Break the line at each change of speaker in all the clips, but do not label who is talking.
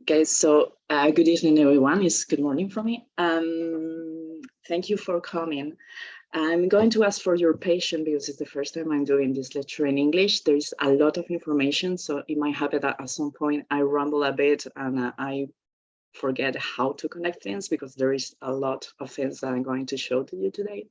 Okay, so good evening, everyone. It's good morning for me. Thank you for coming. I'm going to ask for your patience because it's the first time I'm doing this lecture in English. There's a lot of information, so it might happen that at some point I ramble a bit and I forget how to connect things because there is a lot of things that I'm going to show to you today.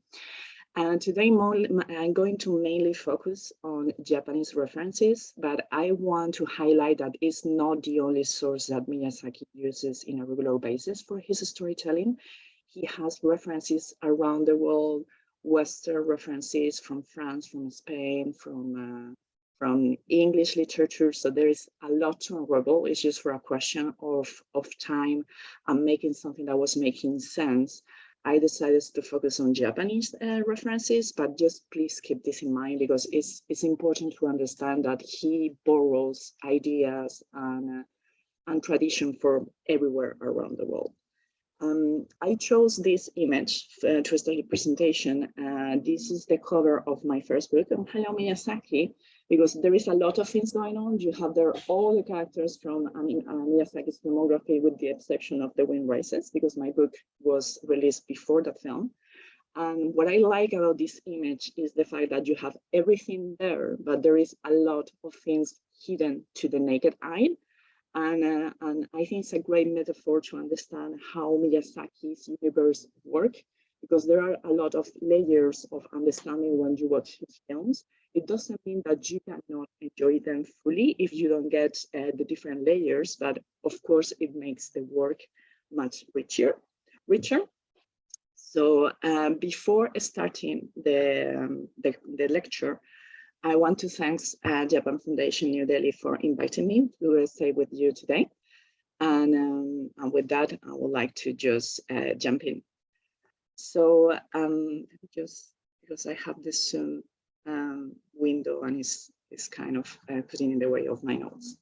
And today I'm going to mainly focus on Japanese references, but I want to highlight that it's not the only source that Miyazaki uses in a regular basis for his storytelling. He has references around the world, Western references from France, from Spain, from English literature. So there is a lot to unravel. It's just for a question of time and making something that was making sense. I decided to focus on Japanese references, but just please keep this in mind because it's important to understand that he borrows ideas and tradition from everywhere around the world. I chose this image to start the presentation. This is the cover of my first book on Hayao Miyazaki, because there is a lot of things going on. You have there all the characters from Miyazaki's filmography, with the exception of The Wind Rises, because my book was released before that film. And what I like about this image is the fact that you have everything there, but there is a lot of things hidden to the naked eye. And I think it's a great metaphor to understand how Miyazaki's universe works, because there are a lot of layers of understanding when you watch his films. It doesn't mean that you cannot enjoy them fully if you don't get the different layers, but of course it makes the work much richer. So before starting the lecture, I want to thank Japan Foundation New Delhi for inviting me to stay with you today. And with that, I would like to just jump in. So just because I have this window and it's kind of putting in the way of my notes.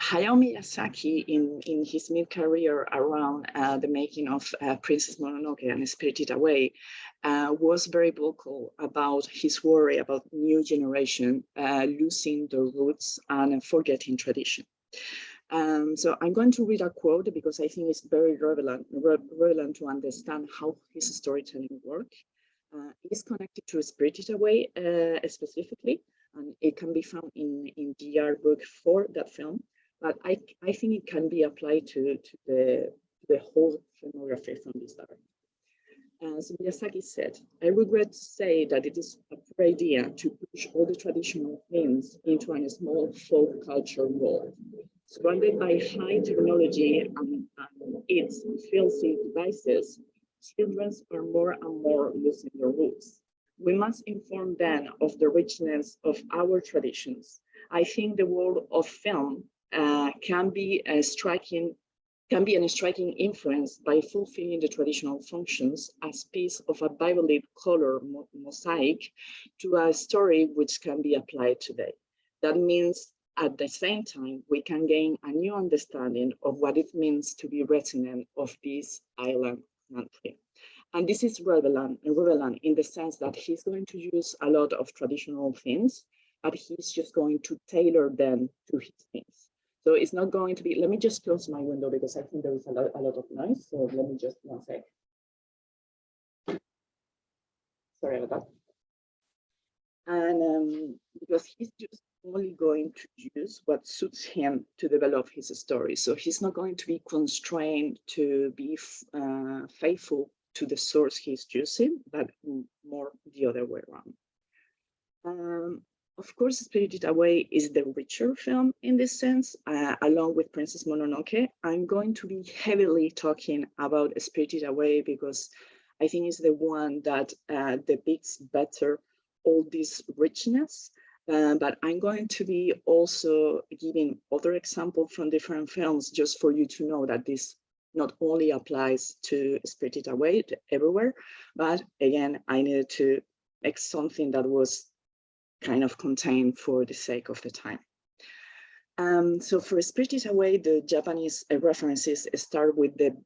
Hayao Miyazaki, in his mid-career around the making of Princess Mononoke and Spirited Away, was very vocal about his worry about new generation losing their roots and forgetting tradition. So I'm going to read a quote because I think it's very relevant to understand how his storytelling works. It's connected to Spirited Away specifically, and it can be found in the art book for that film. But I think it can be applied to the whole filmography from this art. As Miyazaki said, I regret to say that it is a poor idea to push all the traditional themes into a small folk culture world. Surrounded by high technology and its filthy devices, children are more and more losing their roots. We must inform them of the richness of our traditions. I think the world of film can be an striking influence by fulfilling the traditional functions as piece of a vivid color mosaic to a story which can be applied today. That means at the same time, we can gain a new understanding of what it means to be resident of this island country. And this is relevant in the sense that he's going to use a lot of traditional things, but he's just going to tailor them to his things. So it's not going to be, let me just close my window because I think there is a lot of noise. So let me just, one sec. Sorry about that. And because he's just only going to use what suits him to develop his story. So he's not going to be constrained to be faithful to the source he's using, but more the other way around. Of course, Spirited Away is the richer film in this sense, along with Princess Mononoke. I'm going to be heavily talking about Spirited Away because I think it's the one that depicts better all this richness. But I'm going to be also giving other examples from different films just for you to know that this not only applies to Spirited Away to everywhere, but again, I needed to make something that was kind of contained for the sake of the time. So for Spirited Away, the Japanese references start with the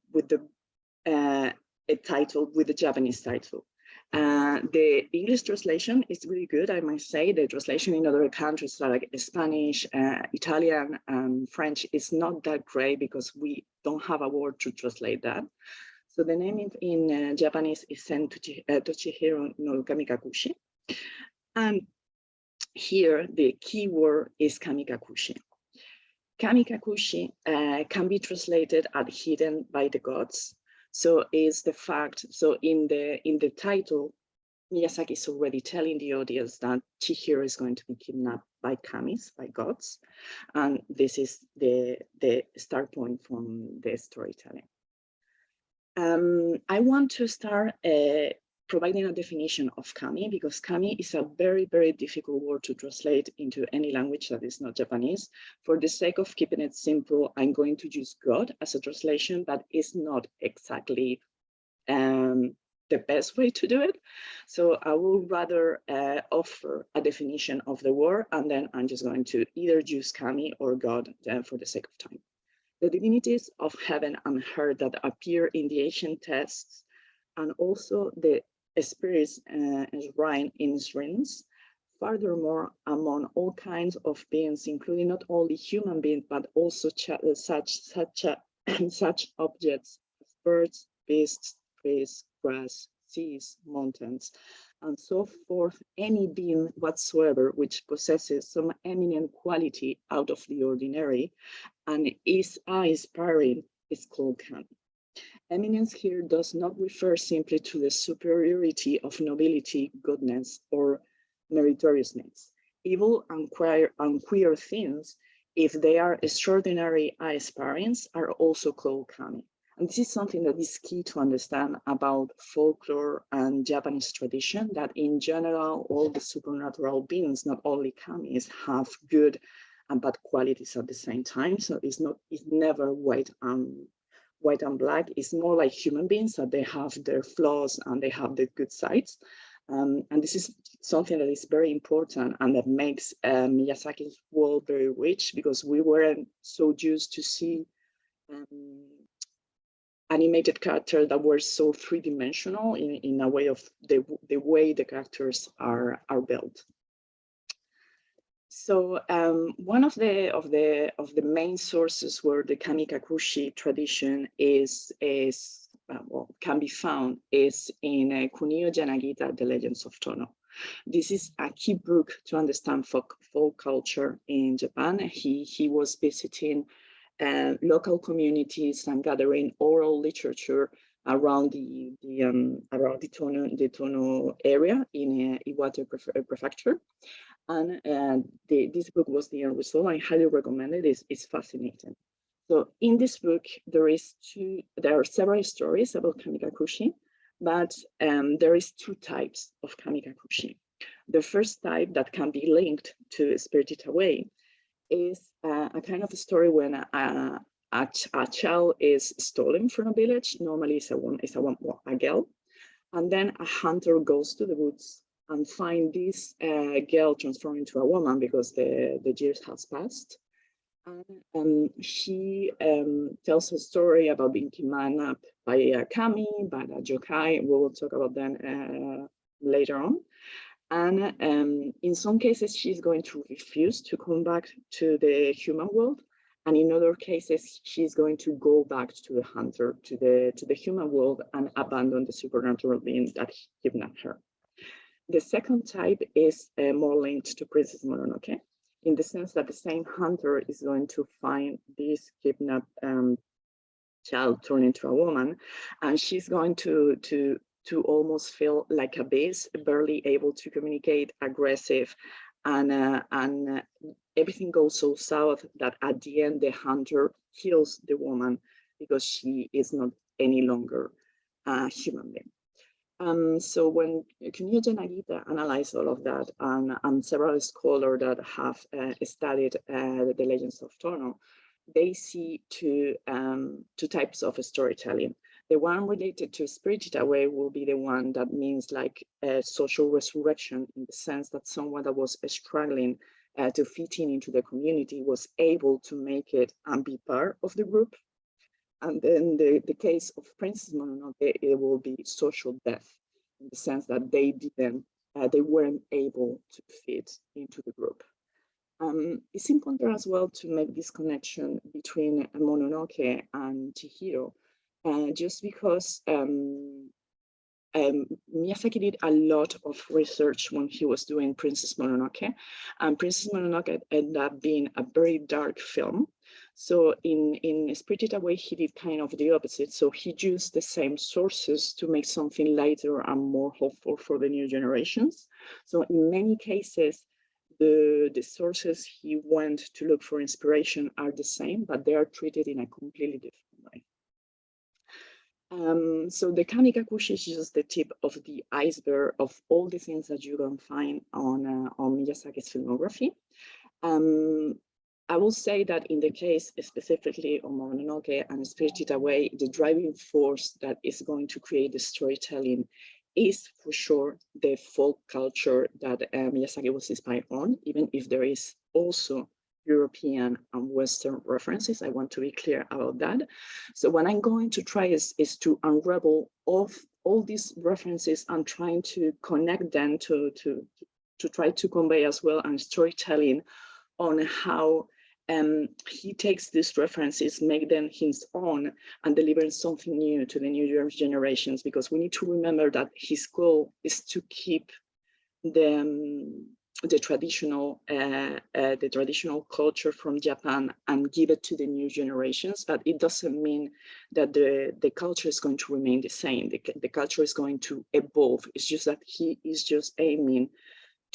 Japanese title. The English translation is really good, I must say. The translation in other countries like Spanish, Italian, and French is not that great because we don't have a word to translate that. So the name in Japanese is Sen Tochihiro no Kamikakushi. And here the key word is Kamikakushi. Kamikakushi can be translated as hidden by the gods. So is the fact, so in the title, Miyazaki is already telling the audience that Chihiro is going to be kidnapped by kamis, by gods. And this is the start point from the storytelling. I want to start providing a definition of kami, because kami is a very, very difficult word to translate into any language that is not Japanese. For the sake of keeping it simple, I'm going to use God as a translation, but it's not exactly the best way to do it. So I will rather offer a definition of the word, and then I'm just going to either use kami or God for the sake of time. The divinities of heaven and earth that appear in the ancient texts, and also the spirits enshrined in shrines. Furthermore, among all kinds of beings, including not only human beings, but also such objects as birds, beasts, trees, grass, seas, mountains, and so forth, any being whatsoever which possesses some eminent quality out of the ordinary and is awe-inspiring is called kami. Eminence here does not refer simply to the superiority of nobility, goodness, or meritoriousness. Evil and queer things, if they are extraordinary awe-inspiring, are also called kami. And this is something that is key to understand about folklore and Japanese tradition, that in general, all the supernatural beings, not only kamis, have good and bad qualities at the same time. So it's never white and black. It's more like human beings, that they have their flaws and they have their good sides. And this is something that is very important and that makes Miyazaki's world very rich, because we weren't so used to see animated characters that were so three-dimensional in a way of the way the characters are built. So one of the main sources where the Kamikakushi tradition can be found is in Kunio Yanagita, The Legends of Tono. This is a key book to understand folk culture in Japan. He was visiting local communities and gathering oral literature around the Tono area in Iwate Prefecture. And this book was the end result. I highly recommend it. It's fascinating. So in this book, there are several stories about Kamikakushi, but there is two types of Kamikakushi. The first type that can be linked to Spirited Away is a kind of a story when a child is stolen from a village. Normally it's a girl, and then a hunter goes to the woods and find this girl transformed into a woman because the years has passed. And she tells a story about being kidnapped by a kami, by a yokai. We will talk about them later on. And in some cases, she's going to refuse to come back to the human world. And in other cases, she's going to go back to the hunter, to the human world, and abandon the supernatural being that kidnapped her. The second type is more linked to Princess Mononoke, in the sense that the same hunter is going to find this kidnapped child turned into a woman, and she's going to almost feel like a beast, barely able to communicate, aggressive, and everything goes so south that at the end the hunter kills the woman because she is not any longer a human being. So when Kunio Yanagita analyzed all of that, and several scholars that have studied the Legends of Tono, they see two types of storytelling. The one related to Spirited Away will be the one that means like a social resurrection, in the sense that someone that was struggling to fit into the community was able to make it and be part of the group. And then the case of Princess Mononoke, it will be social death, in the sense that they weren't able to fit into the group. It's important as well to make this connection between Mononoke and Chihiro, just because Miyazaki did a lot of research when he was doing Princess Mononoke, and Princess Mononoke ended up being a very dark film. So in Spirited Away, he did kind of the opposite. So he used the same sources to make something lighter and more hopeful for the new generations. So in many cases, the sources he went to look for inspiration are the same, but they are treated in a completely different way. So the Kamikakushi is just the tip of the iceberg of all the things that you can find on Miyazaki's filmography. I will say that in the case specifically of Mononoke and Spirited Away, the driving force that is going to create the storytelling is for sure the folk culture that Miyazaki was inspired on, even if there is also European and Western references. I want to be clear about that. So what I'm going to try is to unravel all these references and trying to connect them to try to convey as well and storytelling on how he takes these references, make them his own, and deliver something new to the new generations, because we need to remember that his goal is to keep the traditional culture from Japan and give it to the new generations, but it doesn't mean that the culture is going to remain the same. The culture is going to evolve. It's just that he is just aiming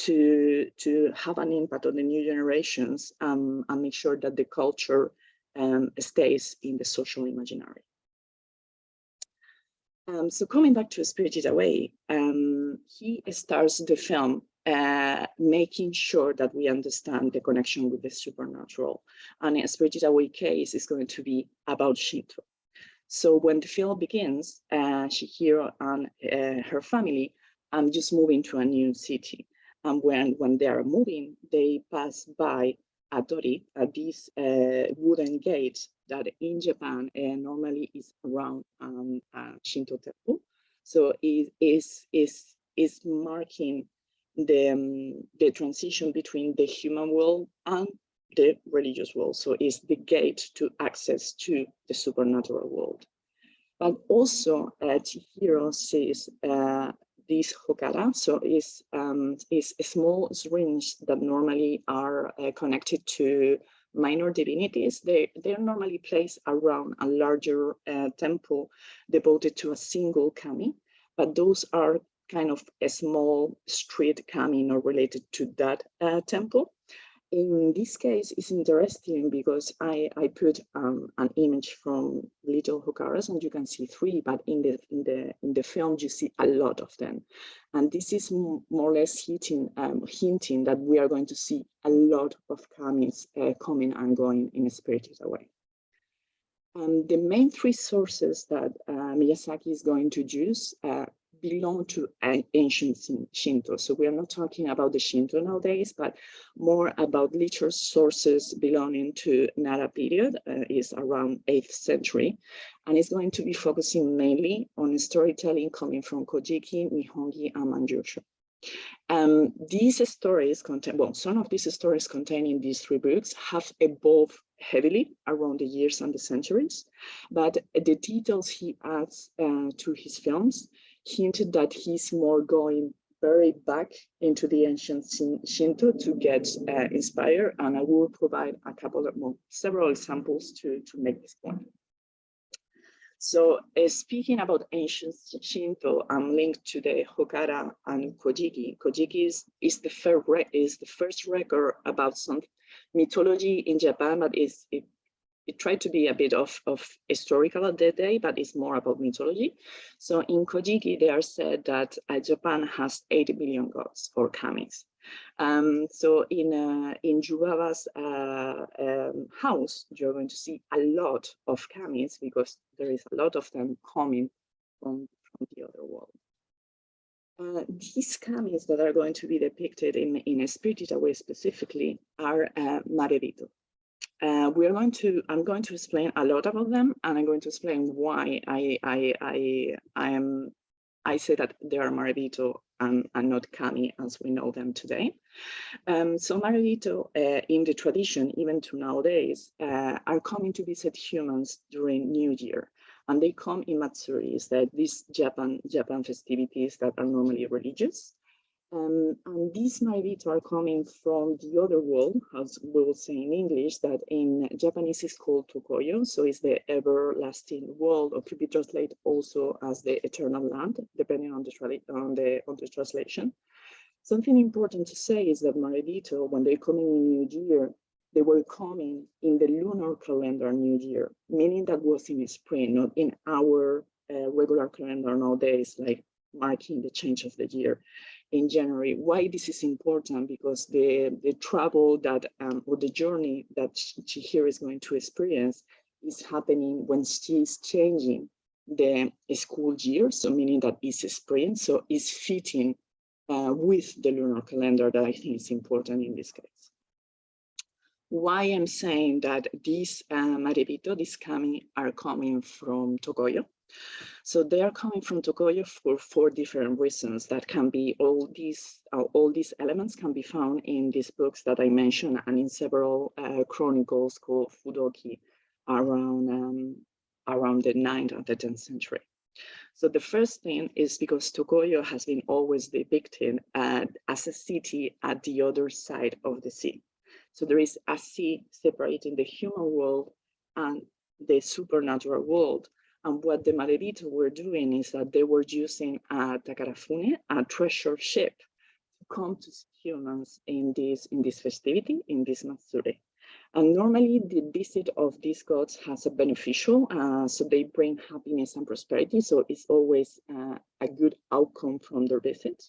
to have an impact on the new generations and make sure that the culture stays in the social imaginary. So coming back to Spirited Away, he starts the film making sure that we understand the connection with the supernatural. And in Spirited Away case, is going to be about Shinto. So when the film begins, Chihiro and her family just moving to a new city. And when they are moving, they pass by a dori, this wooden gate that in Japan normally is around Shinto temple. So it is marking the transition between the human world and the religious world. So it's the gate to access to the supernatural world. But also Chihiro sees this hokara, so is small rings that normally are connected to minor divinities. They're normally placed around a larger temple devoted to a single kami, but those are kind of a small street kami not related to that temple. In this case, it's interesting because I put an image from little hokaras, and you can see 3, but in the film you see a lot of them, and this is more or less hinting that we are going to see a lot of kamis coming and going in Spirited Away. The main 3 sources that Miyazaki is going to use belong to ancient Shinto. So we are not talking about the Shinto nowadays, but more about literature sources belonging to Nara period, is around 8th century. And it's going to be focusing mainly on storytelling coming from Kojiki, Nihongi, and Manjusho. These stories contain, well, some of these stories contained in these 3 books have evolved heavily around the years and the centuries, but the details he adds to his films hinted that he's more going very back into the ancient Shinto to get inspired, and I will provide several examples to make this point. So speaking about ancient Shinto, I'm linked to the Hokara and Kojiki. Kojiki is the first record about some mythology in Japan, but it tried to be a bit of historical at that day, but it's more about mythology. So in Kojiki, they are said that Japan has 80 million gods or kamis. So in Yubaba's house, you're going to see a lot of kamis because there is a lot of them coming from the other world. These kamis that are going to be depicted in a Spirited Away specifically are Marebito. I'm going to explain a lot about them, and I'm going to explain why I I say that they are Maribito and not kami as we know them today. So Maribito, in the tradition, even to nowadays, are coming to visit humans during New Year. And they come in Matsuris, that these Japan festivities that are normally religious. And these Maribito are coming from the other world, as we will say in English, that in Japanese is called Tokoyo, so it's the everlasting world, or could be translated also as the eternal land, depending on the translation. Something important to say is that Maribito, when they're coming in New Year, they were coming in the lunar calendar New Year, meaning that was in spring, not in our regular calendar nowadays, like marking the change of the year in January. Why this is important? Because the travel that, or the journey that Chihiro is going to experience is happening when she's changing the school year, so meaning that it's spring, so it's fitting with the lunar calendar that I think is important in this case. Why I'm saying that these Maribito, these kami, are coming from Tokoyo. So they are coming from Tokoyo for 4 different reasons that can be all these elements can be found in these books that I mentioned and in several chronicles called Fudoki around the 9th and the 10th century. So the first thing is because Tokoyo has been always depicted as a city at the other side of the sea. So there is a sea separating the human world and the supernatural world. And what the Maribito were doing is that they were using a takarafune, a treasure ship, to come to humans in this festivity, in this Matsuri. And normally the visit of these gods has a beneficial, so they bring happiness and prosperity. So it's always a good outcome from their visit.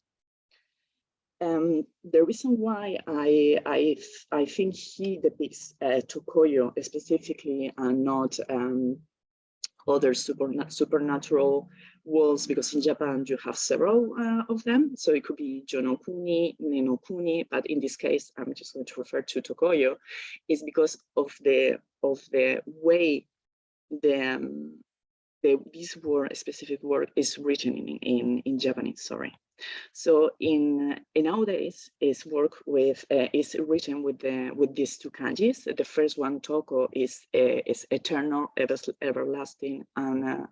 The reason why I think he depicts Tokoyo specifically and not other supernatural worlds, because in Japan you have several of them. So it could be Jonokuni, Nenokuni, but in this case, I'm just going to refer to Tokoyo, is because of the way this word, a specific word, is written in Japanese. Sorry. So in nowadays is written with these 2 kanjis. The first one, toko, is eternal, everlasting, and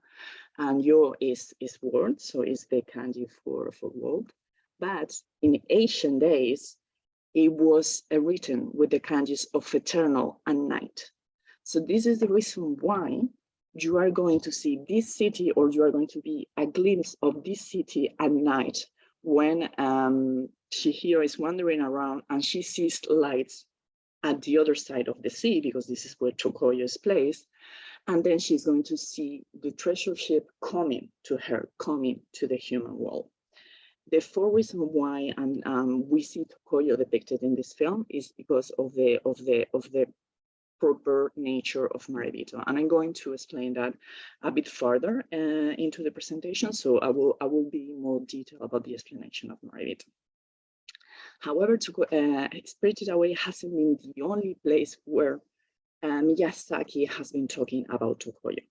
yo is world, so it's the kanji for world. But in ancient days, it was written with the kanjis of eternal and night. So this is the reason why you are going to see this city, or you are going to be a glimpse of this city at night, when Chihiro is wandering around and she sees lights at the other side of the sea, because this is where Tokoyo is placed. And then she's going to see the treasure ship coming to her, coming to the human world. The 4 reasons why we see Tokoyo depicted in this film is because of the proper nature of Maribito. And I'm going to explain that a bit further into the presentation. So I will be more detailed about the explanation of Maribito. However, Spirited Away hasn't been the only place where Miyazaki has been talking about Tokoyo.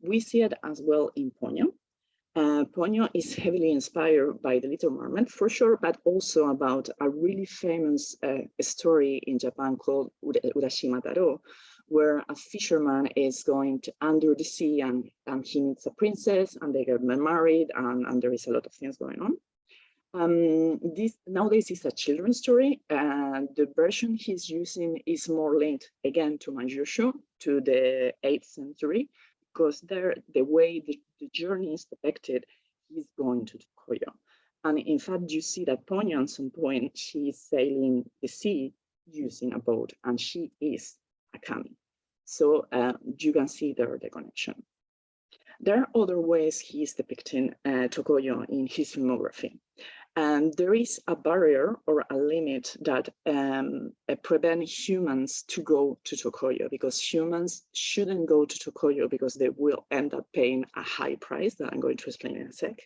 We see it as well in Ponyo. Ponyo is heavily inspired by The Little Mermaid, for sure, but also about a really famous story in Japan called Urashima Taro, where a fisherman is going under the sea and he meets a princess and they get married and there is a lot of things going on. This nowadays is a children's story, and the version he's using is more linked again to Manjusho, to the 8th century, because there the way the journey is depicted, he's going to Tokoyo. And in fact, you see that Ponyo at some point, she's sailing the sea using a boat, and she is a kami. So you can see there the connection. There are other ways he's depicting Tokoyo in his filmography. And there is a barrier or a limit that prevents humans to go to Tokoyo, because humans shouldn't go to Tokoyo because they will end up paying a high price that I'm going to explain in a sec.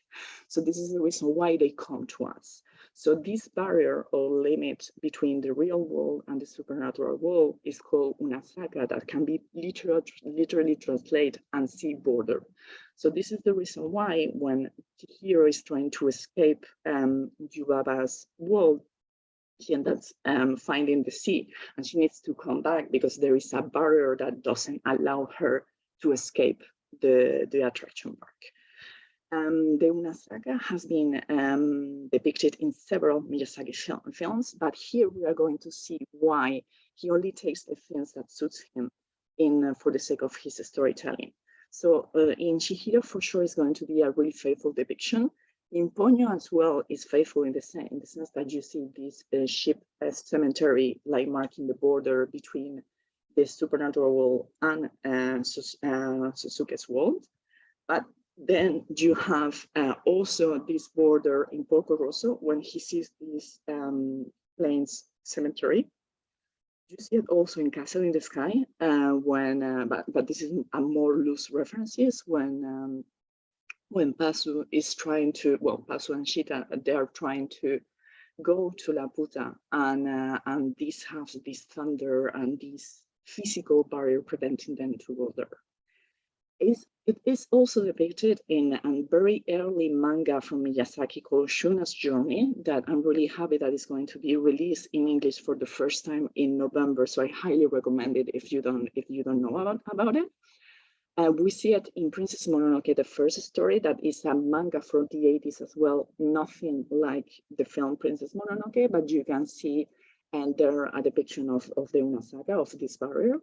So this is the reason why they come to us. So this barrier or limit between the real world and the supernatural world is called unearth, that can be literally translated and sea border. So this is the reason why when the hero is trying to escape Yubaba's world, she ends up finding the sea, and she needs to come back because there is a barrier that doesn't allow her to escape the attraction park. The unearth has been depicted in several Miyazaki films, but here we are going to see why he only takes the films that suits him for the sake of his storytelling. So in Chihiro, for sure, is going to be a really faithful depiction. In Ponyo as well is faithful in the sense that you see this ship cemetery like marking the border between the supernatural world and Suzuki's world. But then you have also this border in Porco Rosso when he sees this plains cemetery. You see it also in Castle in the Sky but this is a more loose references when Pasu is trying to, well, Pasu and Shita, they are trying to go to La Puta, and this has this thunder and this physical barrier preventing them to go there. It is also depicted in a very early manga from Miyazaki called Shuna's Journey that I'm really happy that is going to be released in English for the first time in November. So I highly recommend it if you don't know about it. We see it in Princess Mononoke, the first story, that is a manga from the 80s as well. Nothing like the film Princess Mononoke, but you can see there a depiction of the unearth, of this barrier.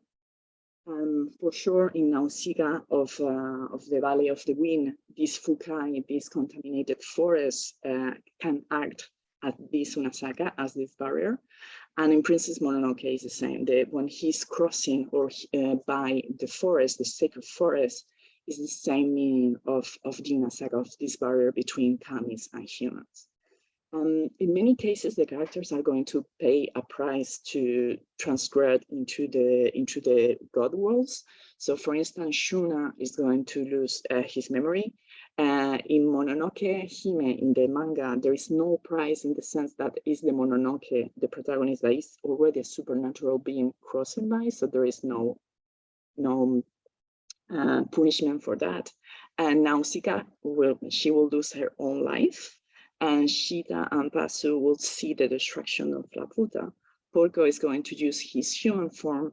For sure, in Nausicaa of the Valley of the Wind, this fukai, this contaminated forest, can act as this unearth, as this barrier. And in Princess Mononoke, it's the same. When he's crossing by the forest, the sacred forest, is the same meaning of the unearth, of this barrier between kamis and humans. In many cases, the characters are going to pay a price to transgress into the god worlds. So, for instance, Shuna is going to lose his memory. In Mononoke Hime, in the manga, there is no prize in the sense that is the Mononoke, the protagonist, that is already a supernatural being crossing by, so there is no punishment for that. And Nausicaa will lose her own life, and Shita and Pasu will see the destruction of La Puta. Porco is going to use his human form.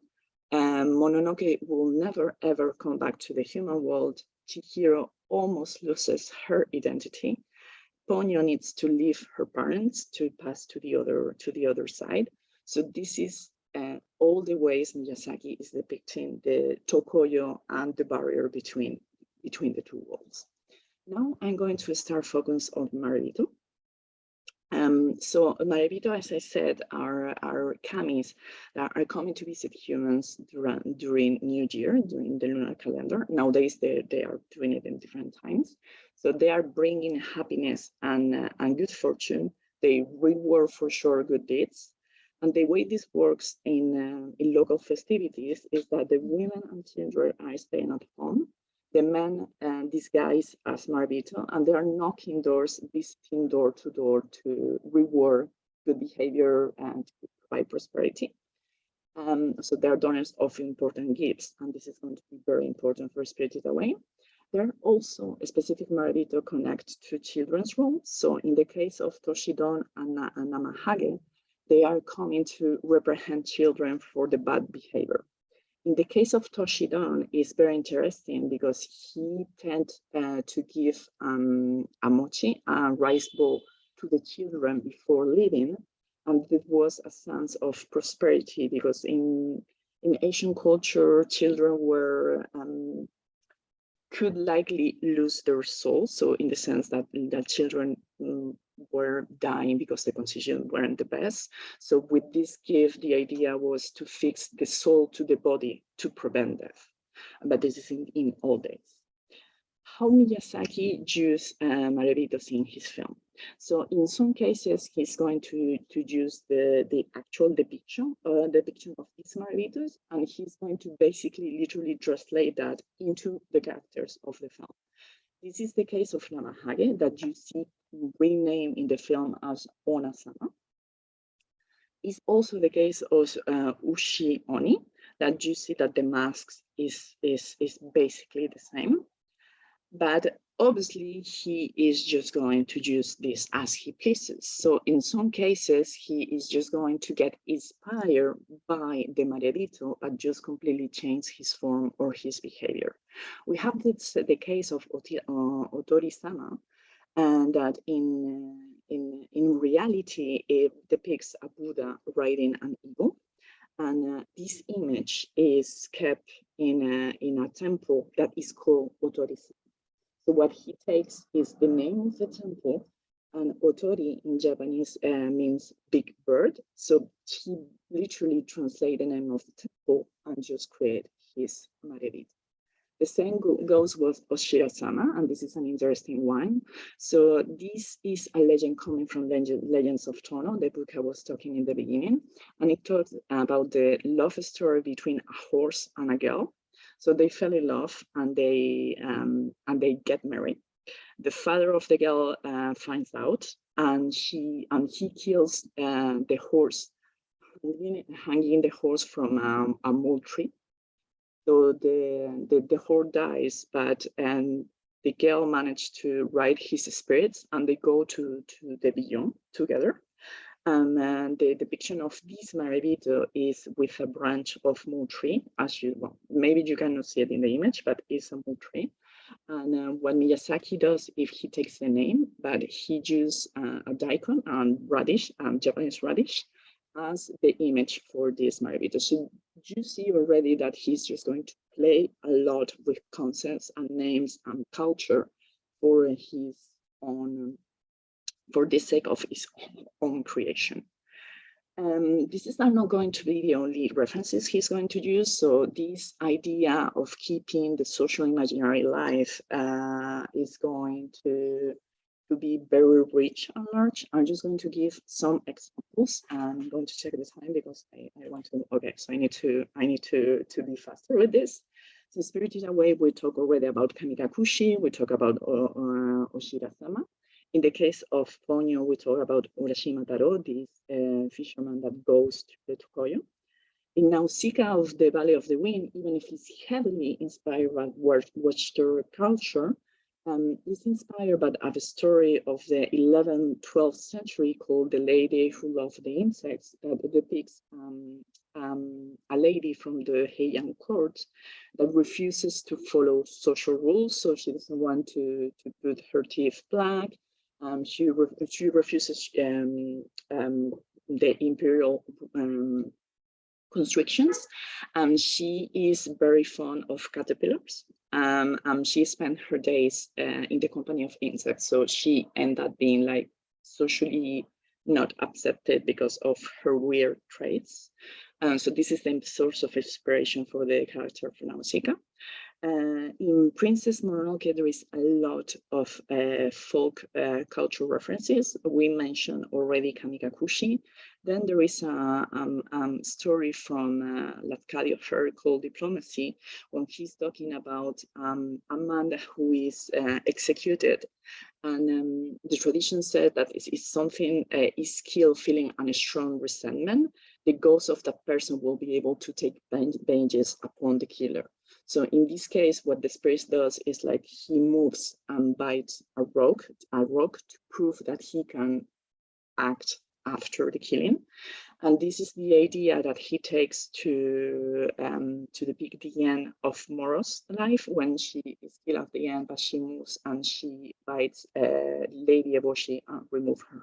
Mononoke will never ever come back to the human world. Chihiro almost loses her identity. Ponyo needs to leave her parents to pass to the other side. So this is all the ways Miyazaki is depicting the Tokoyo and the barrier between the two worlds. Now I'm going to start focus on Maribito. So Maribito, as I said, are kamis that are coming to visit humans during New Year, during the lunar calendar. Nowadays, they are doing it in different times. So they are bringing happiness and good fortune. They reward for sure good deeds. And the way this works in local festivities is that the women and children are staying at home. The men disguise as Maribito, and they are knocking doors, visiting door to door to reward good behavior and to provide prosperity. So they are donors of important gifts, and this is going to be very important for Spirited Away. There are also a specific Maribito connect to children's roles. So in the case of Toshidon and Namahage, they are coming to reprehend children for the bad behavior. In the case of Toshidon, it's very interesting because he tends to give a mochi, a rice bowl, to the children before leaving. And it was a sense of prosperity because in Asian culture, children could likely lose their soul. So in the sense that children were dying because the conditions weren't the best. So with this gift, the idea was to fix the soul to the body to prevent death. But this is in all days. How Miyazaki used Marebitos in his film. So in some cases, he's going to use the actual depiction of these Marebitos, and he's going to basically literally translate that into the characters of the film. This is the case of Namahage, that you see renamed in the film as Ona-sama. It's also the case of Ushi Oni, that you see that the masks is basically the same. But obviously, he is just going to use this as he pleases. So in some cases, he is just going to get inspired by the Maredito, but just completely change his form or his behavior. We have the case of Otori-sama, and that in reality, it depicts a Buddha riding an eagle. And this image is kept in a temple that is called Otori-sama. So what he takes is the name of the temple, and Otori in Japanese means big bird. So he literally translates the name of the temple and just create his Maredito. The same goes with Oshira-sama, and this is an interesting one. So this is a legend coming from Legends of Tono, the book I was talking in the beginning, and it talks about the love story between a horse and a girl. So they fell in love and they get married. The father of the girl finds out, and he kills the horse, hanging the horse from a mule tree. So the horse dies, but the girl managed to ride his spirits, and they go to the beyond together. And the depiction of this Maredito is with a branch of mule tree, as you, well, maybe you cannot see it in the image, but it's a mule tree. And what Miyazaki does, if he takes the name, but he uses a daikon and radish, Japanese radish, as the image for this Maredito. So you see already that he's just going to play a lot with concepts and names and culture for his own, for the sake of his own creation. This is not going to be the only references he's going to use. So this idea of keeping the social imaginary alive is going to be very rich and large. I'm just going to give some examples. I'm going to check the time because I want to, okay, so I need to be faster with this. So Spirited Away, we talk already about Kamikakushi, we talk about Oshira-sama. In the case of Ponyo, we talk about Urashima Taro, this fisherman that goes to the Tokoyo. In Nausicaa of the Valley of the Wind, even if it's heavily inspired by Western culture, it's inspired by a story of the 11th, 12th century called The Lady Who Loved the Insects, that depicts a lady from the Heian court that refuses to follow social rules. So she doesn't want to put her teeth black. She refuses the imperial constrictions. She is very fond of caterpillars. She spent her days in the company of insects. So she ended up being like socially not accepted because of her weird traits. So this is the source of inspiration for the character for Nausicaa. In Princess Mononoke, there is a lot of folk cultural references. We mentioned already Kamikakushi. Then there is a story from Lafcadio Her called Diplomacy, when he's talking about a man who is executed. And the tradition said that if something is killed feeling a strong resentment, the ghost of that person will be able to take vengeance upon the killer. So in this case, what the spirit does is like he moves and bites a rock to prove that he can act after the killing. And this is the idea that he takes to depict the end of Moro's life, when she is killed at the end, but she moves and she bites Lady Eboshi and removes her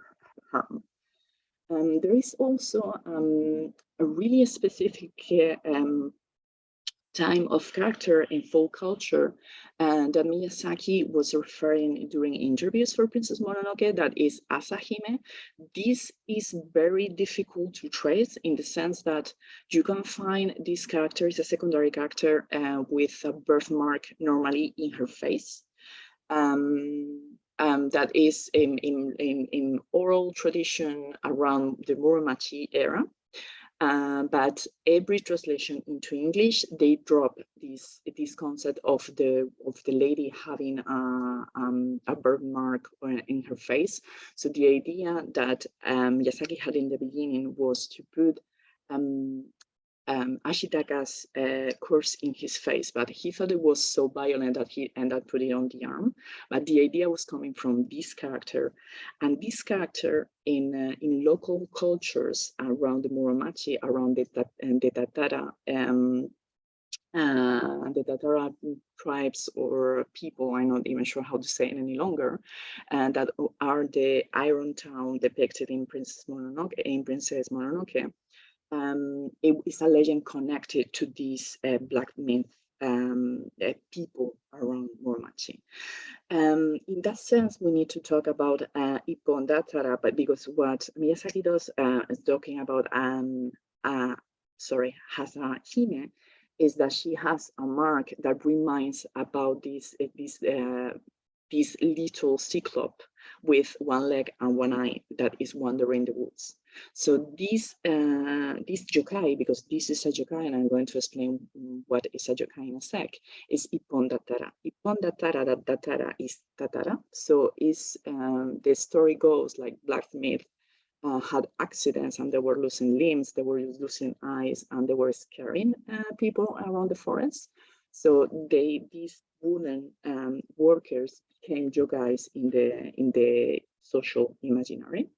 harm. There is also a really specific time of character in folk culture, and that Miyazaki was referring during interviews for Princess Mononoke, that is Asahime. This is very difficult to trace in the sense that you can find this character is a secondary character with a birthmark normally in her face. That is in oral tradition around the Muromachi era. But every translation into English, they drop this concept of the lady having a birthmark in her face. So the idea that Miyazaki had in the beginning was to put Ashitaka's curse in his face, but he thought it was so violent that he ended up putting it on the arm. But the idea was coming from this character, and this character in local cultures around the Muromachi, around the Tatara tribes or people, I'm not even sure how to say it any longer, and that are the Iron Town depicted in Princess Mononoke. It is a legend connected to these black myth people around Muromachi. In that sense, we need to talk about Ippon Datara, but because what Miyazaki does is talking about Hasahime, is that she has a mark that reminds about this little cyclope with one leg and one eye that is wandering the woods. So this yokai, because this is a yokai, and I'm going to explain what is a yokai in a sec, is Ippon Datara. Ippon Datara, that Datara is Tatara. So is the story goes like blacksmith had accidents and they were losing limbs, they were losing eyes, and they were scaring people around the forest. So these wooden workers became yokais in the social imaginary.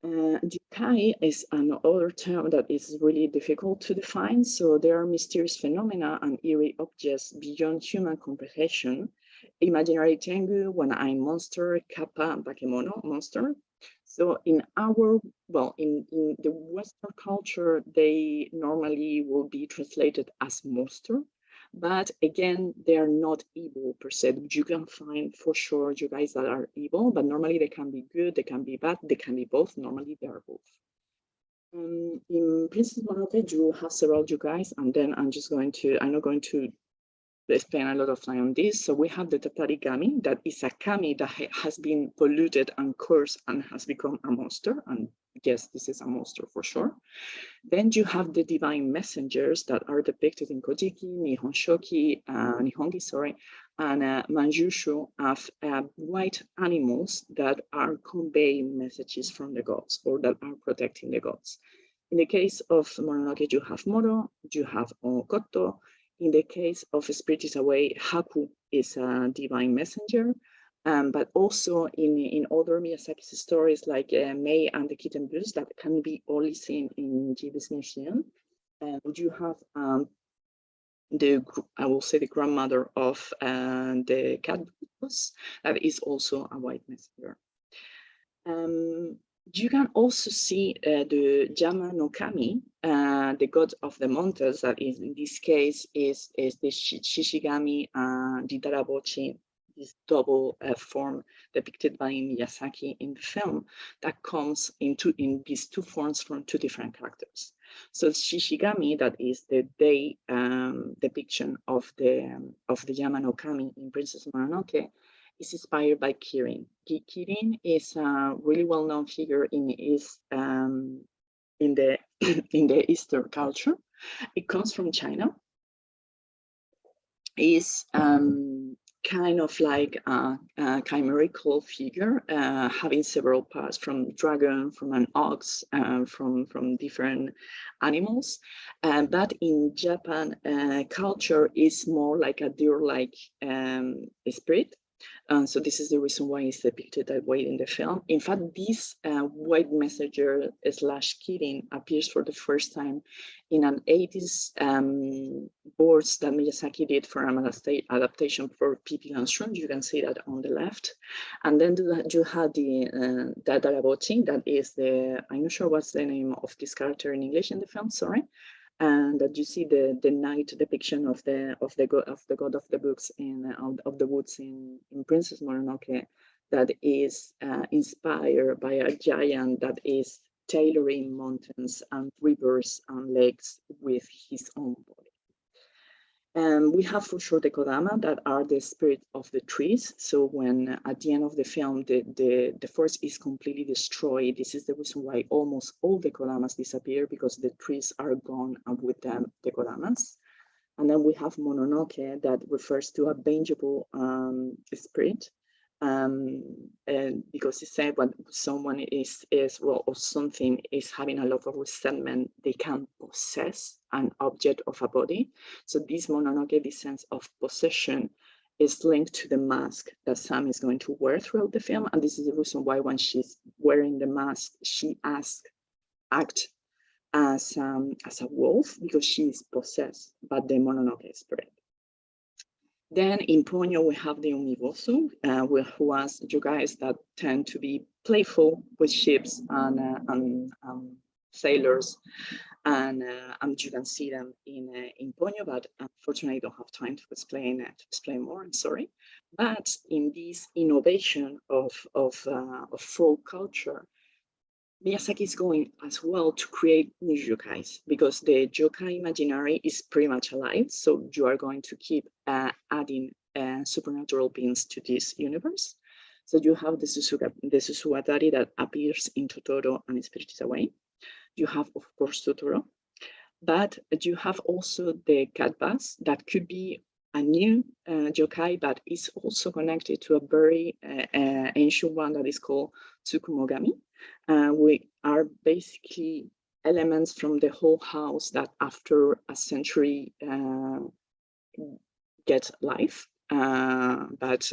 Yokai is another term that is really difficult to define. So there are mysterious phenomena and eerie objects beyond human comprehension. Imaginary tengu, one-eye monster, kappa, bakemono monster. So in the Western culture, they normally will be translated as monster. But again, they are not evil per se. You can find for sure you guys that are evil, but normally they can be good, they can be bad, they can be both. Normally they are both. In Princess Mononoke, you have several you guys, and then I'm not going to spend a lot of time on this. So we have the Tatarigami, that is a kami that has been polluted and cursed and has become a monster. And yes, this is a monster for sure. Then you have the divine messengers that are depicted in Kojiki, Nihongi, and Manjushu of white animals that are conveying messages from the gods or that are protecting the gods. In the case of Mononoke, you have Moro, you have Okoto. In the case of Spirit is Away, Haku is a divine messenger. But also in other Miyazaki's stories like May and the Kitten Blues that can be only seen in Ghibli's museum. You have I will say the grandmother of the cat blues that is also a white messenger. You can also see the Yama no Kami, the god of the mountains, that is in this case is the Shishigami and the Darabochi, this double form depicted by Miyazaki in the film that comes in these two forms from two different characters. So Shishigami, that is the day depiction of the Yama no Kami in Princess Mononoke, is inspired by Kirin. Kirin is a really well-known figure in the Eastern culture. It comes from China. Is kind of like a chimerical figure, having several parts, from dragon, from an ox, from different animals. But in Japan culture is more like a deer-like spirit. So this is the reason why it's depicted that way in the film. In fact, this white messenger / Kirin appears for the first time in an 80s boards that Miyazaki did for an adaptation for Pippi Langström. You can see that on the left. And then you had the Darabochi, that is I'm not sure what's the name of this character in English in the film, sorry. And that you see the knight depiction of the god of the books of the woods in Princess Mononoke, that is inspired by a giant that is tailoring mountains and rivers and lakes with his own body. We have for sure the kodama that are the spirit of the trees. So when at the end of the film, the forest is completely destroyed, this is the reason why almost all the kodamas disappear, because the trees are gone and with them the kodamas. And then we have Mononoke that refers to a vengeable spirit. And because it said when someone is well, or something is having a lot of resentment, they can possess an object of a body. So this Mononoke, this sense of possession, is linked to the mask that Sam is going to wear throughout the film. And this is the reason why when she's wearing the mask, she acts as a wolf, because she is possessed by the Mononoke spirit. Then in Ponyo, we have the Umibosu, who has yokais that tend to be playful with ships and sailors. And you can see them in Ponyo, but unfortunately I don't have time to explain more, I'm sorry. But in this innovation of folk culture, Miyazaki is going as well to create new yokais, because the yokai imaginary is pretty much alive. So you are going to keep adding supernatural beings to this universe. So you have the Susugatari that appears in Totoro and Spirited Away. You have, of course, Totoro. But you have also the Katbas that could be a new yokai, but is also connected to a very ancient one that is called Tsukumogami. We are basically elements from the whole house that after a century get life, but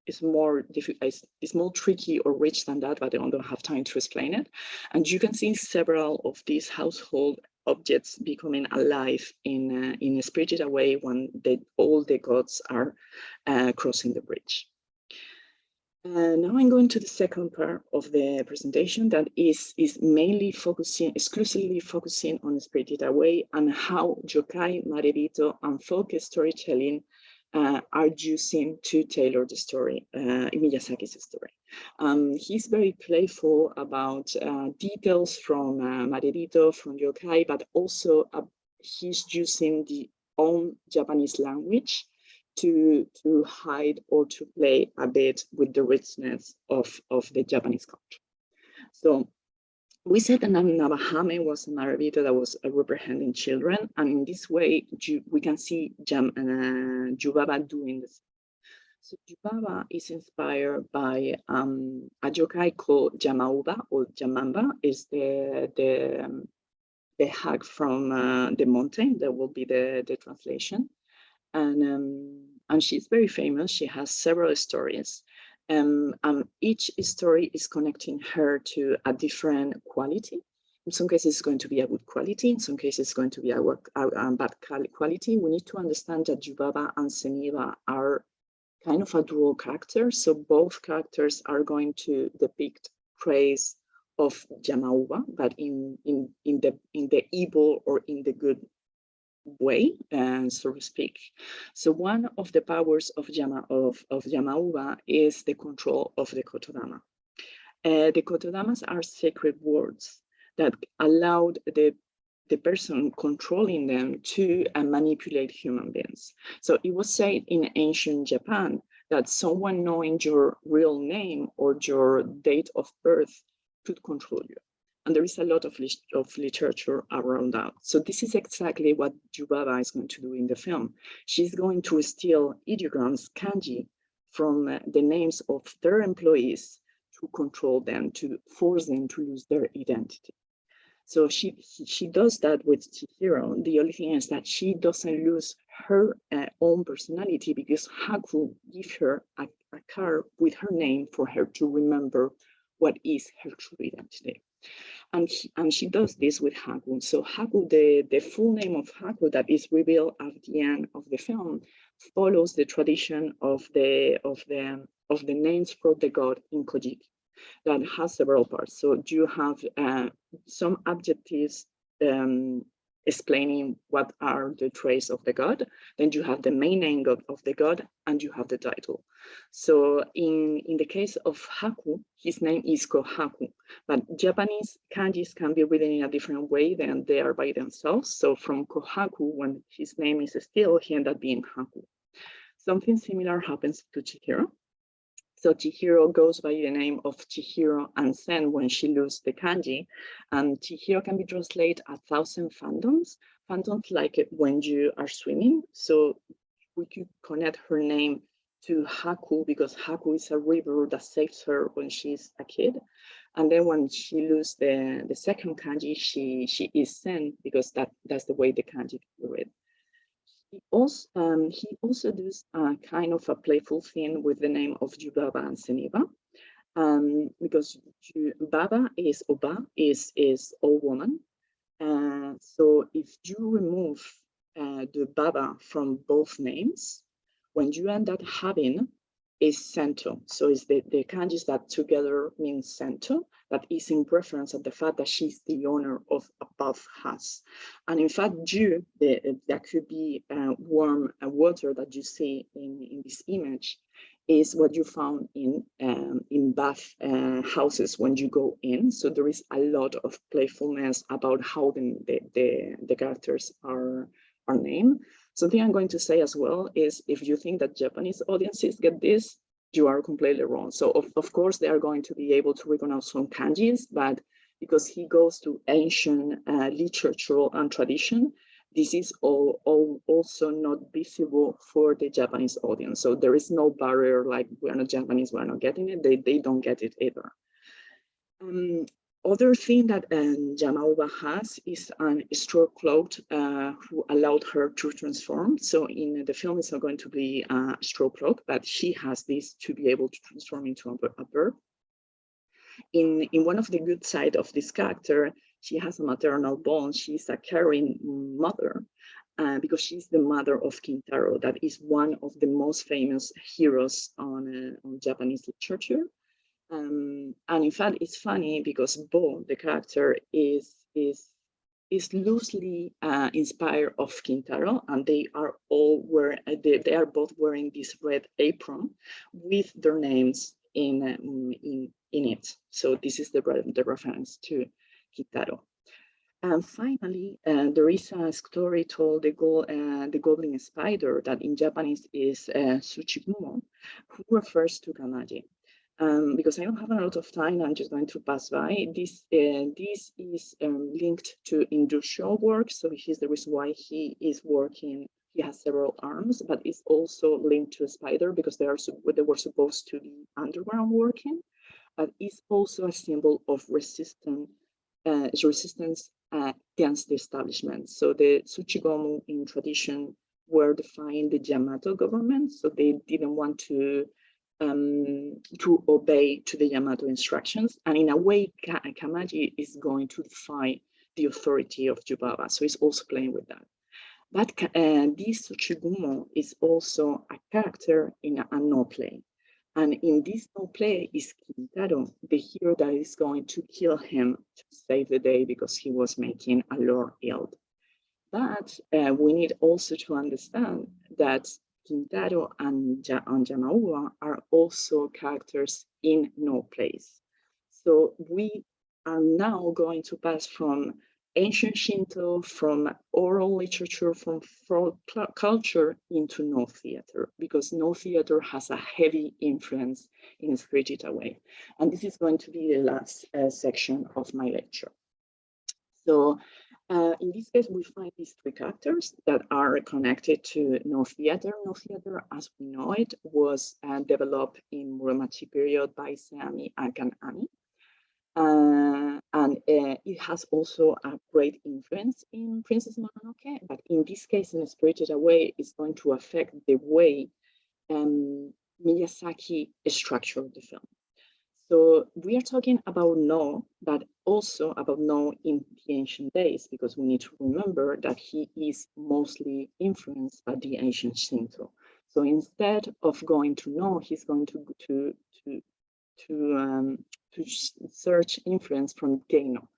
it's more difficult, it's more tricky or rich than that, but I don't have time to explain it. And you can see several of these household objects becoming alive in a spirited way when all the gods are crossing the bridge. Now I'm going to the second part of the presentation that is mainly exclusively focusing on Spirited Away and how yokai, marebito, and folk storytelling are using to tailor the story, Miyazaki's story. He's very playful about details from marebito, from yokai, but also he's using the own Japanese language to hide or to play a bit with the richness of the Japanese culture. So we said that Nabahame was a marebito that was representing children, and in this way we can see Yubaba doing this. So Yubaba is inspired by a yokai called Yamauba or Yamamba, is the hag from the mountain. That will be the translation. And she's very famous. She has several stories. Each story is connecting her to a different quality. In some cases, it's going to be a good quality. In some cases, it's going to be a bad quality. We need to understand that Yubaba and Seniba are kind of a dual character. So both characters are going to depict praise of Yamauba, but in the evil or in the good way, so to speak. So one of the powers of Yamauba is the control of the kotodama. The kotodamas are sacred words that allowed the person controlling them to manipulate human beings. So it was said in ancient Japan that someone knowing your real name or your date of birth could control you. And there is a lot of literature around that. So this is exactly what Yubaba is going to do in the film. She's going to steal ideograms, kanji, from the names of their employees to control them, to force them to lose their identity. So she does that with Chihiro. The only thing is that she doesn't lose her own personality, because Haku gives her a card with her name for her to remember what is her true identity. And she does this with Haku. So Haku, the full name of Haku that is revealed at the end of the film, follows the tradition of the names for the god in Kojiki that has several parts. So you have some adjectives explaining what are the traits of the god. Then you have the main name of the god, and you have the title. So in the case of Haku, his name is Kohaku, but Japanese kanjis can be written in a different way than they are by themselves. So from Kohaku, when his name is still, he ended up being Haku. Something similar happens to Chihiro. So Chihiro goes by the name of Chihiro Ansen when she loses the kanji. And Chihiro can be translated 1,000 phantoms. Phantoms like when you are swimming. So we could connect her name to Haku because Haku is a river that saves her when she's a kid. And then when she loses the second kanji, she is Sen because that's the way the kanji can be read. He also does kind of a playful thing with the name of Jubaba and Seniba, because Baba is Oba, is old woman. So if you remove the Baba from both names, when you end up having is Sento. So it's the kanjis that together mean Sento, that is in reference of the fact that she's the owner of above house. And in fact, Ju, that could be warm water that you see in this image, is what you found in bath houses when you go in. So there is a lot of playfulness about how the characters are named. Something I'm going to say as well is if you think that Japanese audiences get this, you are completely wrong. So of course they are going to be able to recognize some kanjis, but because he goes to ancient literature and tradition, this is also not visible for the Japanese audience. So there is no barrier like we're not Japanese, we're not getting it. They don't get it either. Other thing that Yamauba has is a stroke cloak who allowed her to transform. So in the film, it's not going to be a stroke cloak, but she has this to be able to transform into a bird. In one of the good side of this character, she has a maternal bond. She's a caring mother because she's the mother of Kintaro. That is one of the most famous heroes on Japanese literature. And in fact, it's funny because Bo, the character, is loosely inspired of Kintaro, and they are both wearing this red apron with their names in it. So this is the reference to Kintaro. And finally, there is a story told the goblin spider that in Japanese is Tsuchigumo, who refers to Kamaji. Because I don't have a lot of time, I'm just going to pass by. This is linked to industrial work, so here's the reason why he is working. He has several arms, but it's also linked to a spider because they were supposed to be underground working. But it's also a symbol of resistance against the establishment. So the Tsuchigomu in tradition were defying the Yamato government, so they didn't want to obey to the Yamato instructions. And in a way, Kamaji is going to defy the authority of Yubaba. So he's also playing with that. But this Tsuchigumo is also a character in a no play. And in this no play is Kintaro, the hero that is going to kill him to save the day because he was making a lord ill. But we need also to understand that Kintaro and Yamauba are also characters in no plays. So we are now going to pass from ancient Shinto, from oral literature, from folk culture into no theater, because no theater has a heavy influence in Spirited Away. And this is going to be the last section of my lecture. So in this case, we find these three characters that are connected to no theater. No theater, as we know it, was developed in Muromachi period by Seami and Ami. And it has also a great influence in Princess Mononoke, but in this case, in Spirited Away, it's going to affect the way Miyazaki structured the film. So we are talking about No, but also about No in the ancient days, because we need to remember that he is mostly influenced by the ancient Shinto. So instead of going to No, he's going to search influence from Geino.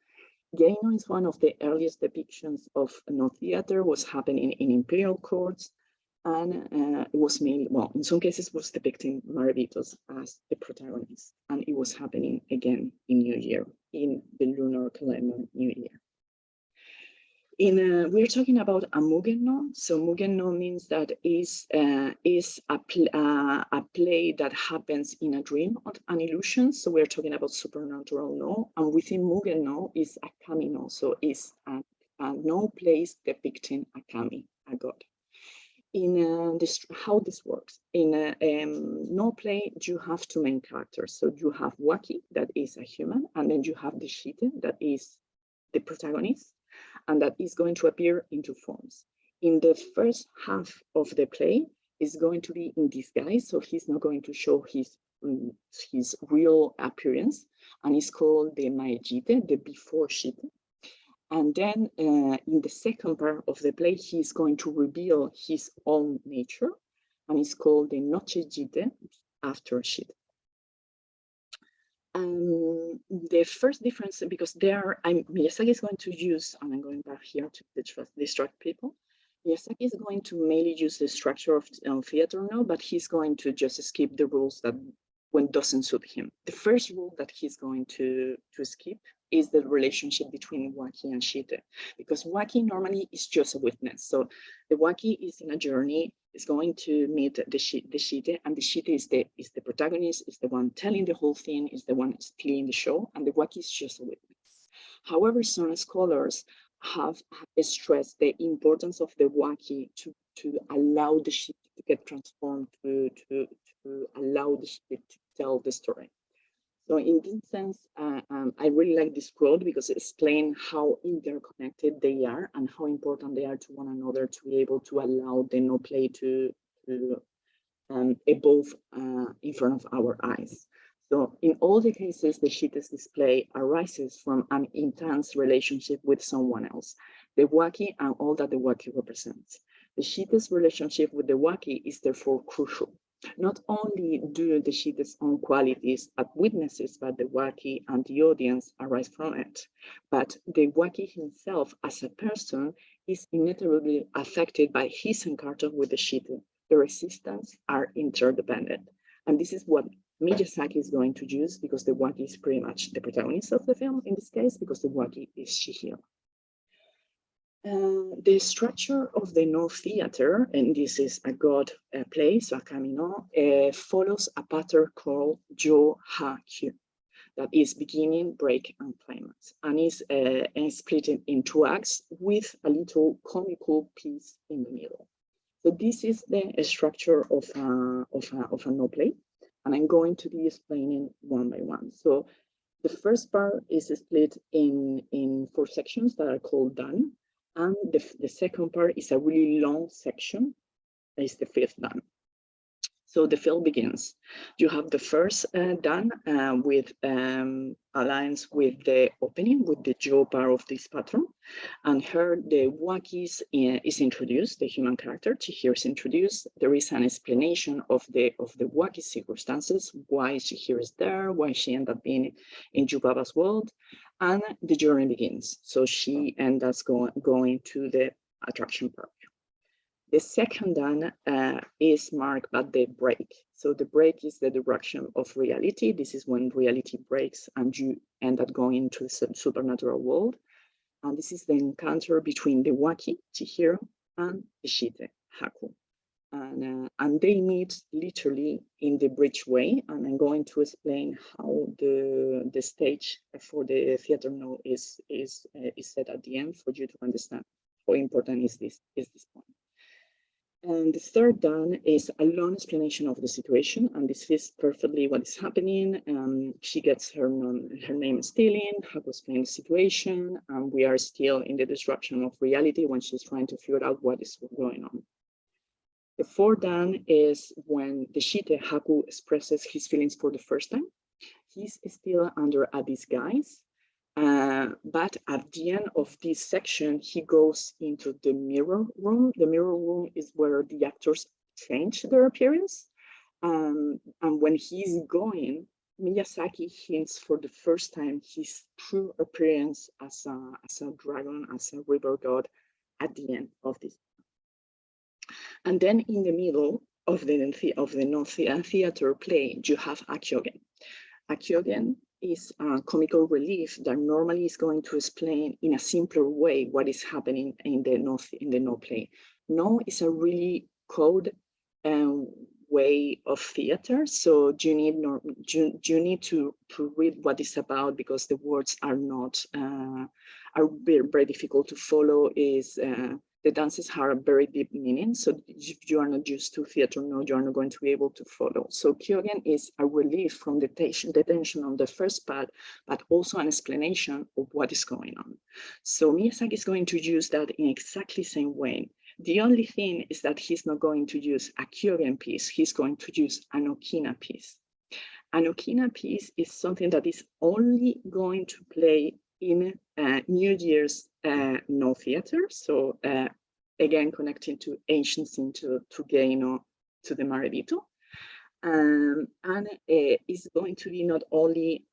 Geino is one of the earliest depictions of no theater, was happening in imperial courts, and it was mainly, well, in some cases was depicting Maribitos as the protagonist, and it was happening again in New Year, in the lunar calendar New Year. We're talking about a mugenno. So mugenno means that is a play that happens in a dream, an illusion. So we're talking about supernatural no, and within mugenno is a kami no. So is a no place depicting a kami, a god. In how this works, in no play, you have two main characters. So you have Waki, that is a human, and then you have the Shite, that is the protagonist, and that is going to appear in two forms. In the first half of the play, is going to be in disguise, so he's not going to show his real appearance, and it's called the Maejite, the before Shite. And then in the second part of the play, he's going to reveal his own nature, and it's called the Noche Jite, after Shite. The first difference, because Miyazaki is going to use, and I'm going back here to distract people, Miyazaki is going to mainly use the structure of theater now, but he's going to just skip the rules that when doesn't suit him. The first rule that he's going to skip is the relationship between Waki and Shite, because Waki normally is just a witness. So the Waki is in a journey, is going to meet the Shite, and the Shite is the protagonist, is the one telling the whole thing, is the one stealing the show, and the Waki is just a witness. However, some scholars have stressed the importance of the Waki to allow the Shite to get transformed, to allow the Shite to tell the story. So in this sense, I really like this quote because it explains how interconnected they are and how important they are to one another to be able to allow the no play to evolve in front of our eyes. So in all the cases, the Shite's display arises from an intense relationship with someone else, the Waki and all that the Waki represents. The Shite's relationship with the Waki is therefore crucial. Not only do the Shite's own qualities as witnesses, but the Waki and the audience arise from it. But the Waki himself as a person is inevitably affected by his encounter with the Shite. The resistance are interdependent. And this is what Miyazaki is going to use, because the Waki is pretty much the protagonist of the film in this case, because the Waki is Chihiro. The structure of the no theater, and this is a god play, so a kami no, follows a pattern called Jo Ha Kyu, that is beginning, break, and climax, and is split in two acts with a little comical piece in the middle. So this is the structure of a no play, and I'm going to be explaining one by one. So the first part is split in 4 sections that are called dan. And the second part is a really long section, is the 5th dan. So the film begins. You have the first dan with aligns with the opening, with the Jo part of this pattern. And here the Waki is introduced, the human character, Chihiro is introduced. There is an explanation of the Waki circumstances, why Chihiro is there, why she ended up being in Yubaba's world, and the journey begins. So she ends up going to the attraction park. The second dan is marked by the break. So the break is the direction of reality. This is when reality breaks and you end up going into the supernatural world. And this is the encounter between the Waki, Chihiro, and the Shite, Haku. And they meet literally in the bridgeway. And I'm going to explain how the stage for the theater no is set at the end for you to understand how important is this point. And the third dan is a long explanation of the situation, and this fits perfectly what is happening. She gets her name stealing, Haku explains the situation, and we are still in the disruption of reality when she's trying to figure out what is going on. The fourth dan is when the Shite, Haku, expresses his feelings for the first time. He's still under a disguise. But at the end of this section, he goes into the mirror room. The mirror room is where the actors change their appearance. And when he's going, Miyazaki hints for the first time his true appearance as a dragon, as a river god at the end of this. And then in the middle of the theater play, you have a kyogen. A kyogen is a comical relief that normally is going to explain in a simpler way what is happening in the no play. No is a really code way of theater, so you need to read what it's about, because the words are not are very difficult to follow. The dances have a very deep meaning, so if you are not used to theater, no, you are not going to be able to follow. So kyogen is a relief from the tension on the first part, but also an explanation of what is going on. So Miyazaki is going to use that in exactly the same way. The only thing is that he's not going to use a kyogen piece, he's going to use an okina piece. An okina piece is something that is only going to play in New Year's no theater. So again, connecting to ancient scene, to Geino, to the Marebito. And it's going to be not only,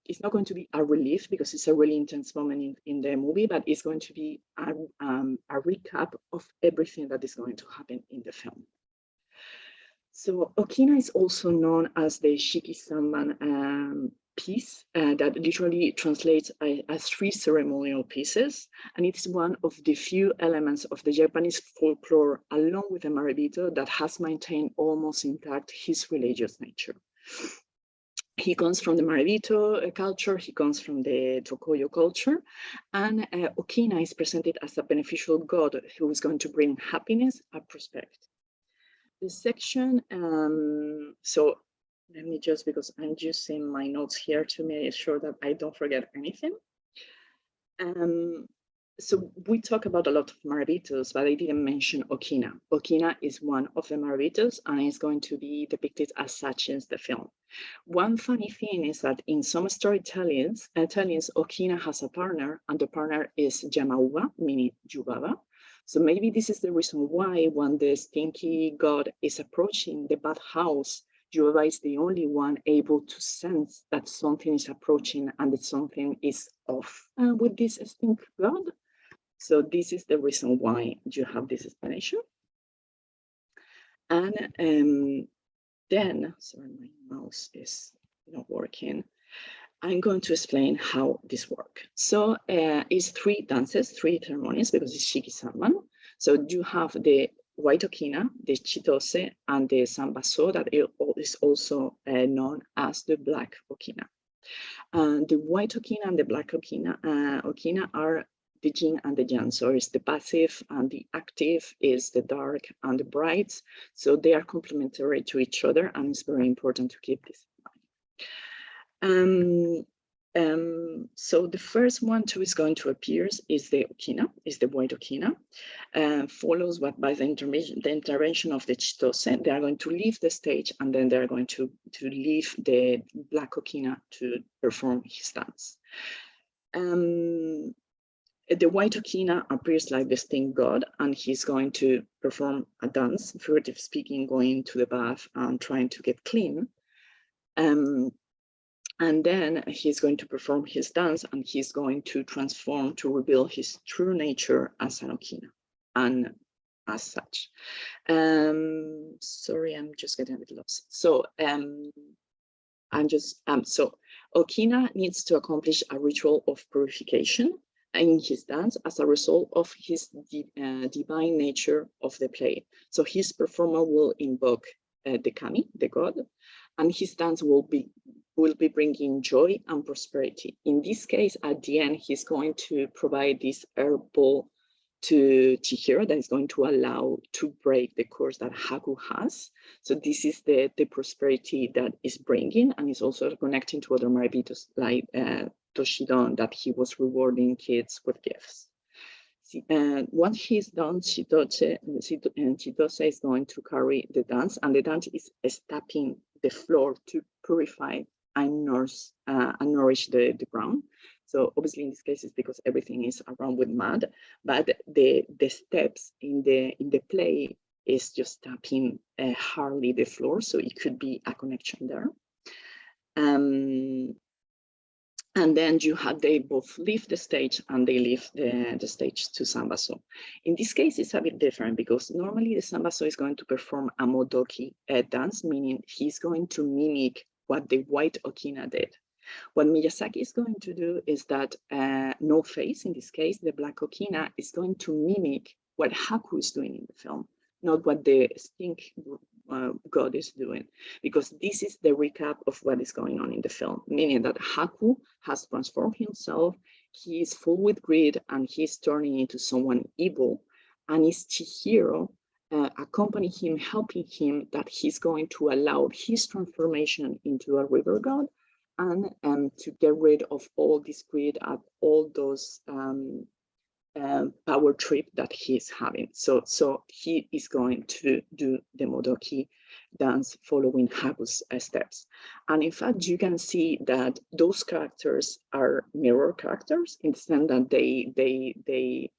it's not going to be a relief because it's a really intense moment in the movie, but it's going to be a recap of everything that is going to happen in the film. So okina is also known as the Shiki-Samban piece that literally translates as 3 ceremonial pieces, and it's one of the few elements of the Japanese folklore, along with the Marebito, that has maintained almost intact his religious nature. He comes from the Marebito culture, he comes from the Tokoyo culture, and okina is presented as a beneficial god who is going to bring happiness and prosperity. The section, so let me just, because I'm using my notes here to make sure that I don't forget anything. So we talk about a lot of Marabitos, but I didn't mention okina. Okina is one of the Marabitos, and is going to be depicted as such in the film. One funny thing is that in some storytellings, okina has a partner, and the partner is Yamauba, meaning Yubaba. So maybe this is the reason why when the stinky god is approaching the bathhouse, Yubaba is the only one able to sense that something is approaching and that something is off with this stink god. So this is the reason why you have this explanation. And then, sorry, my mouse is not working. I'm going to explain how this works. So it's 3 dances, 3 ceremonies, because it's Shiki-Samban. So you have the white okina, the chitose, and the sambaso, that is also known as the black okina. The white okina and the black okina are the yin and the yang. So it's the passive and the active, is the dark and the bright. So they are complementary to each other, and it's very important to keep this in mind. So the first one who is going to appear is the okina, is the white okina, follows what by the intervention of the chitose. They are going to leave the stage, and then they're going to leave the black okina to perform his dance. The white okina appears like the stink god, and he's going to perform a dance, figuratively speaking, going to the bath and trying to get clean. And then he's going to perform his dance, and he's going to transform to reveal his true nature as an okina, and as such. Sorry, I'm just getting a bit lost. So so okina needs to accomplish a ritual of purification in his dance as a result of his divine nature of the play. So his performer will invoke the kami, the god, and his dance will be bringing joy and prosperity. In this case, at the end, he's going to provide this herbal to Chihiro that is going to allow to break the curse that Haku has. So this is the prosperity that is bringing, and is also connecting to other Marabitos like Toshidon, that he was rewarding kids with gifts. Once he's done, Chitose is going to carry the dance, and the dance is tapping the floor to purify and nourish the ground. So obviously in this case it's because everything is around with mud, but the steps in the play is just tapping hardly the floor, so it could be a connection there. And then they both leave the stage and they leave the stage to Sambaso. In this case, it's a bit different because normally the Sambaso is going to perform a Modoki dance, meaning he's going to mimic what the white Okina did. What Miyazaki is going to do is that No Face, in this case, the black Okina, is going to mimic what Haku is doing in the film, not what the stink god is doing, because this is the recap of what is going on in the film, meaning that Haku has transformed himself, he is full with greed, and he's turning into someone evil, and it's Chihiro accompanying him, helping him, that he's going to allow his transformation into a river god, and to get rid of all this greed and all those power trip that he's having. So he is going to do the Modoki dance following Haku's steps. And in fact, you can see that those characters are mirror characters in the sense that they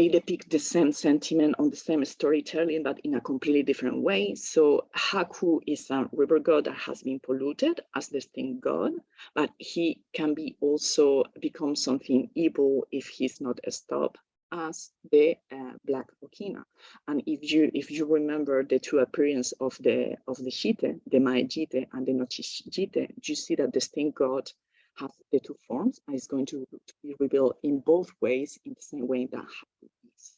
depict the same sentiment on the same storytelling, but in a completely different way. So Haku is a river god that has been polluted as the stink god, but he can be also become something evil if he's not stopped as the black Okina. And if you remember the two appearances of the Jite, the Mae Jite and the Nochi Jite, you see that the stink god has the two forms and is going to be revealed in both ways, in the same way that Haku is.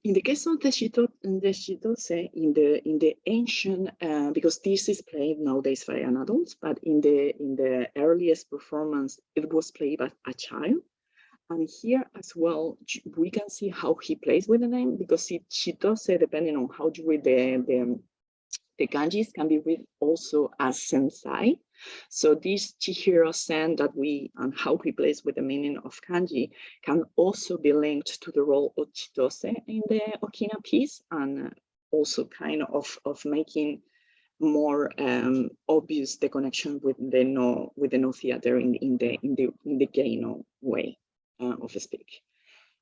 In the case of the Shitose, in the ancient, because this is played nowadays by an adult, but in the earliest performance, it was played by a child. And here as well, we can see how he plays with the name, because Shitose, depending on how you read the kanjis, can be read also as sensei. So this Chihiro-sen that and how he plays with the meaning of kanji can also be linked to the role of Chitose in the Okina piece, and also kind of making more obvious the connection with the no theater in the Geino way of speak.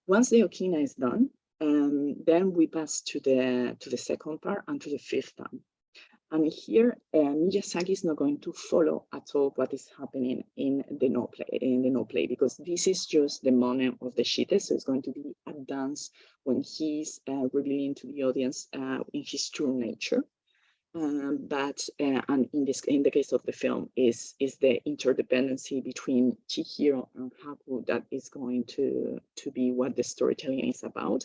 Once the Okina is done, then we pass to the second part and to the fifth time. And here, Miyazaki is not going to follow at all what is happening in the no play, because this is just the moment of the shite. So it's going to be a dance when he's revealing to the audience in his true nature. And in the case of the film is the interdependency between Chihiro and Haku that is going to be what the storytelling is about.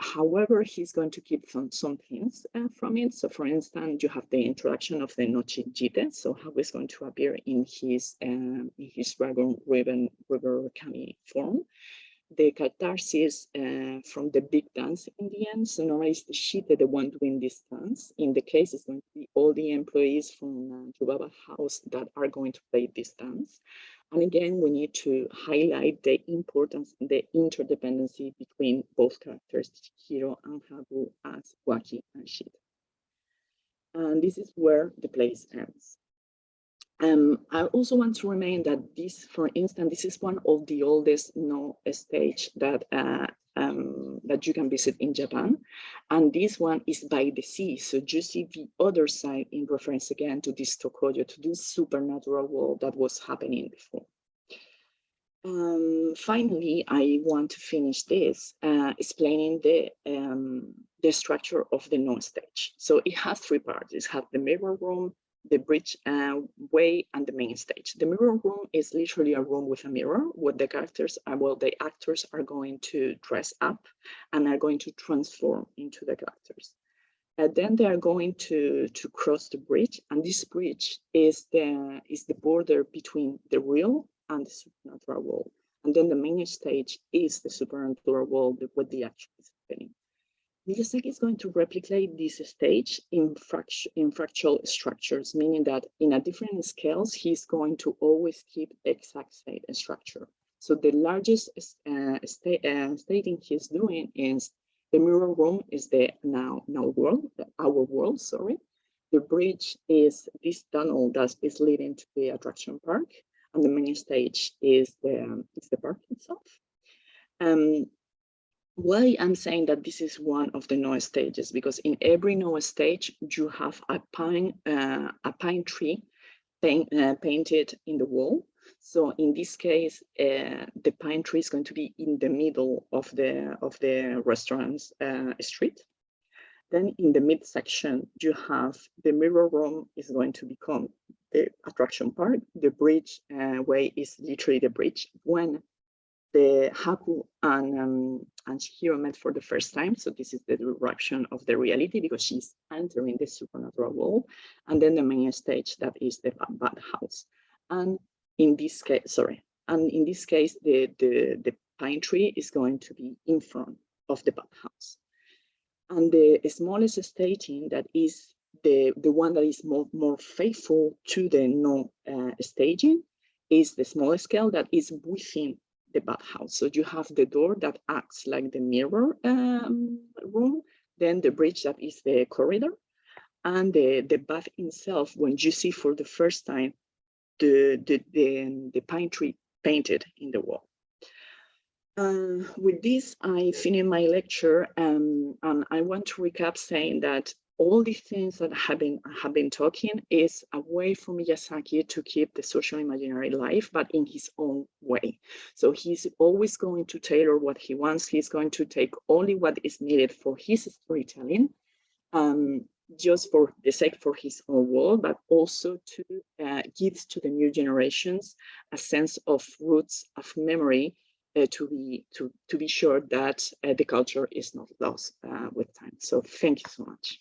However, he's going to keep some things from it. So for instance, you have the introduction of the Nochi Jite. So Haku is going to appear in his dragon river kami form. The catharsis from the big dance in the end. So normally it's the Shite, the one doing this dance. In the case, it's going to be all the employees from Yubaba House that are going to play this dance. And again, we need to highlight the importance, the interdependency between both characters, Chihiro and Haku, as Waki and Shite. And this is where the play ends. I also want to remind that this, for instance, this is one of the oldest stage that that you can visit in Japan, and this one is by the sea. So you see the other side in reference again to this Tokoyo, to this supernatural world that was happening before. Finally, I want to finish this explaining the structure of the no stage. So it has three parts. It has the mirror room, the bridge way, and the main stage. The mirror room is literally a room with a mirror where the characters are, well, the actors are going to dress up and are going to transform into the characters. Then they are going to cross the bridge, and this bridge is the border between the real and the supernatural world. And then the main stage is the supernatural world where the action is happening. Miyazaki is going to replicate this stage in fractal structures, meaning that in a different scales, he's going to always keep the exact same structure. So the largest staging he's doing is the mirror room is the our world, sorry. The bridge is this tunnel that is leading to the attraction park, and the main stage is the park itself. Why I'm saying that this is one of the Noah stages, because in every Noah stage, you have a pine tree painted in the wall. So in this case, the pine tree is going to be in the middle of the restaurant's street. Then in the midsection, you have the mirror room is going to become the attraction part. The bridge way is literally the bridge. When the Haku and Chihiro met for the first time. So this is the direction of the reality, because she's entering the supernatural world. And then the main stage, that is the bathhouse. And in this case, the pine tree is going to be in front of the bathhouse. And the smallest staging, that is the one that is more faithful to the no staging, is the small scale that is within the bathhouse. So you have the door that acts like the mirror room, then the bridge that is the corridor, and the bath itself, when you see for the first time the pine tree painted in the wall. With this, I finish my lecture, and I want to recap saying that all the things that have been talking is a way for Miyazaki to keep the social imaginary alive, but in his own way. So he's always going to tailor what he wants. He's going to take only what is needed for his storytelling, just for the sake for his own world, but also to give to the new generations a sense of roots, of memory, to be sure that the culture is not lost with time. So thank you so much.